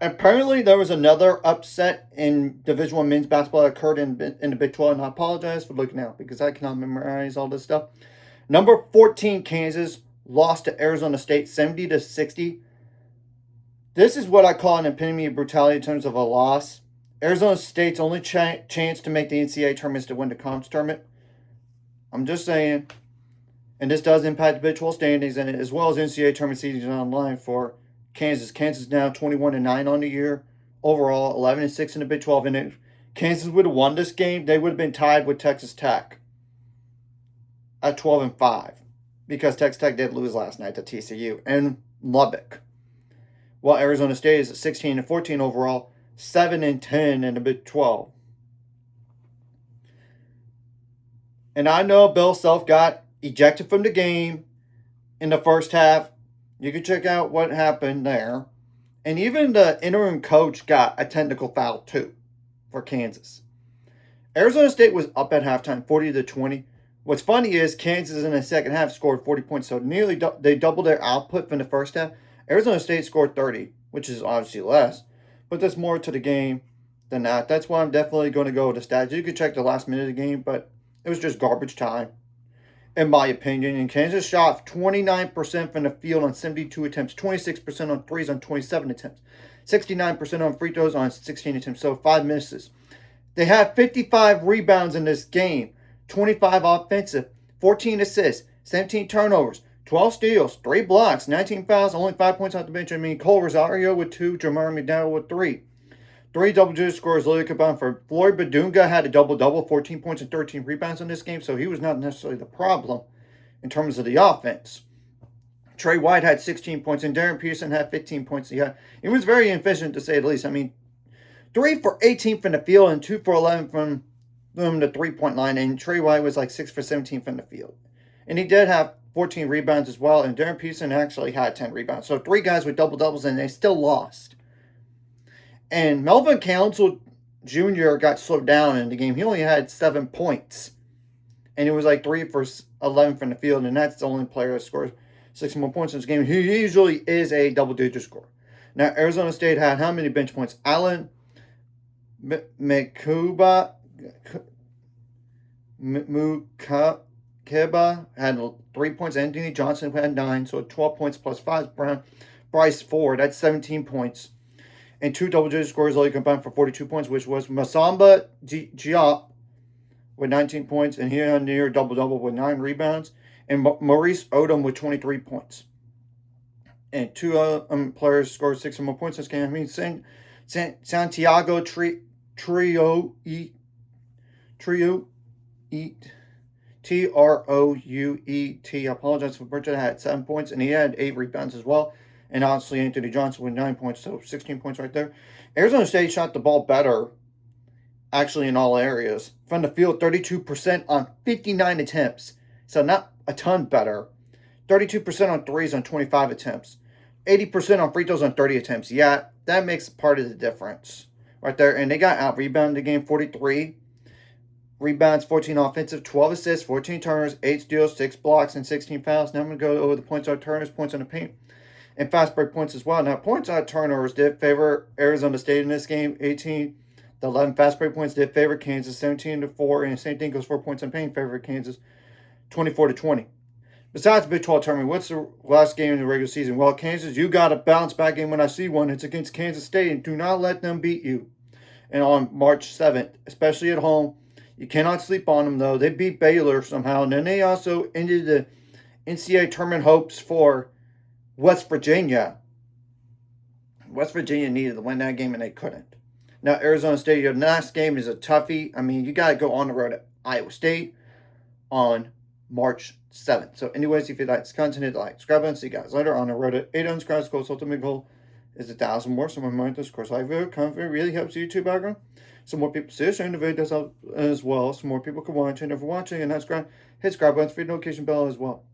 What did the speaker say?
Apparently, there was another upset in Division One men's basketball that occurred in the Big 12, and I apologize for looking out because I cannot memorize all this stuff. Number 14, Kansas lost to Arizona State 70-60. This is what I call an epitome of brutality in terms of a loss. Arizona State's only chance to make the NCAA tournament is to win the conference tournament. I'm just saying. And this does impact the Big 12 standings, and as well as NCAA tournament season online for Kansas. Kansas now 21-9 on the year overall, 11-6 in the Big 12. And if Kansas would have won this game, they would have been tied with Texas Tech at 12-5 because Texas Tech did lose last night to TCU and Lubbock. While Arizona State is at 16-14 overall, 7-10 in the Big 12. And I know Bill Self got ejected from the game in the first half. You can check out what happened there. And even the interim coach got a technical foul too for Kansas. Arizona State was up at halftime, 40-20. What's funny is Kansas in the second half scored 40 points, so nearly they doubled their output from the first half. Arizona State scored 30, which is obviously less, but there's more to the game than that. That's why I'm definitely going to go with the stats. You can check the last minute of the game, but it was just garbage time, in my opinion. And Kansas shot 29% from the field on 72 attempts, 26% on threes on 27 attempts, 69% on free throws on 16 attempts, so 5 misses. They had 55 rebounds in this game, 25 offensive, 14 assists, 17 turnovers, 12 steals, 3 blocks, 19 fouls, only 5 points off the bench. I mean, Cole Rosario with 2, Jamar McDowell with 3. 3 double-digit scores literally combined for Floyd Badunga had a double-double, 14 points and 13 rebounds in this game, so he was not necessarily the problem in terms of the offense. Trey White had 16 points, and Darren Peterson had 15 points. He was very efficient, to say the least. I mean, 3 for 18 from the field and 2 for 11 from the three-point line, and Trey White was like 6 for 17 from the field. And he did have 14 rebounds as well, and Darren Peterson actually had 10 rebounds. So 3 guys with double-doubles, and they still lost. And Melvin Council Jr. got slowed down in the game. He only had 7 points. And it was like 3 for 11 from the field, and that's the only player that scores 6 more points in this game. He usually is a double-digit scorer. Now, Arizona State had how many bench points? Allen Mukeba had 3 points. Anthony Johnson had 9, so 12 points plus 5. Bryce Ford, that's 17 points. And 2 double-digit scores only combined for 42 points, which was Masamba Diop with 19 points, and he had near double-double with 9 rebounds. And Maurice Odom with 23 points. And 2 players scored 6 or more points in this game. I mean, Santiago Trout, I apologize for Bridget, had 7 points, and he had 8 rebounds as well. And obviously Anthony Johnson with 9 points, so 16 points right there. Arizona State shot the ball better, actually, in all areas. From the field, 32% on 59 attempts, so not a ton better. 32% on threes on 25 attempts. 80% on free throws on 30 attempts. Yeah, that makes part of the difference right there. And they got out-rebounded the game, 43 rebounds, 14 offensive, 12 assists, 14 turnovers, 8 steals, 6 blocks, and 16 fouls. Now I'm going to go over the points on turnovers, points on the paint, and fast break points as well. Now, points on turnovers did favor Arizona State in this game, 18. The 11 fast break points did favor Kansas, 17-4, and the same thing goes for points on paint, favor Kansas, 24-20. Besides the Big 12 tournament, what's the last game in the regular season? Well, Kansas, you got a bounce back game when I see one. It's against Kansas State, and do not let them beat you. And on March 7th, especially at home, you cannot sleep on them, though. They beat Baylor somehow, and then they also ended the NCAA tournament hopes for West Virginia. West Virginia needed to win that game, and they couldn't. Now, Arizona State, your last game is a toughie. I mean, you got to go on the road at Iowa State on March 7th. So, anyways, if you like this content, hit like, subscribe, and see you guys later on the road at 8 unsubscribes. Goals, ultimate goal is 1,000 more. So, my mind, this course, live video content really helps the YouTube algorithm. So, more people see this, and the video does as well. So, more people can watch. And if you're watching and not subscribe, hit subscribe button for the notification bell as well.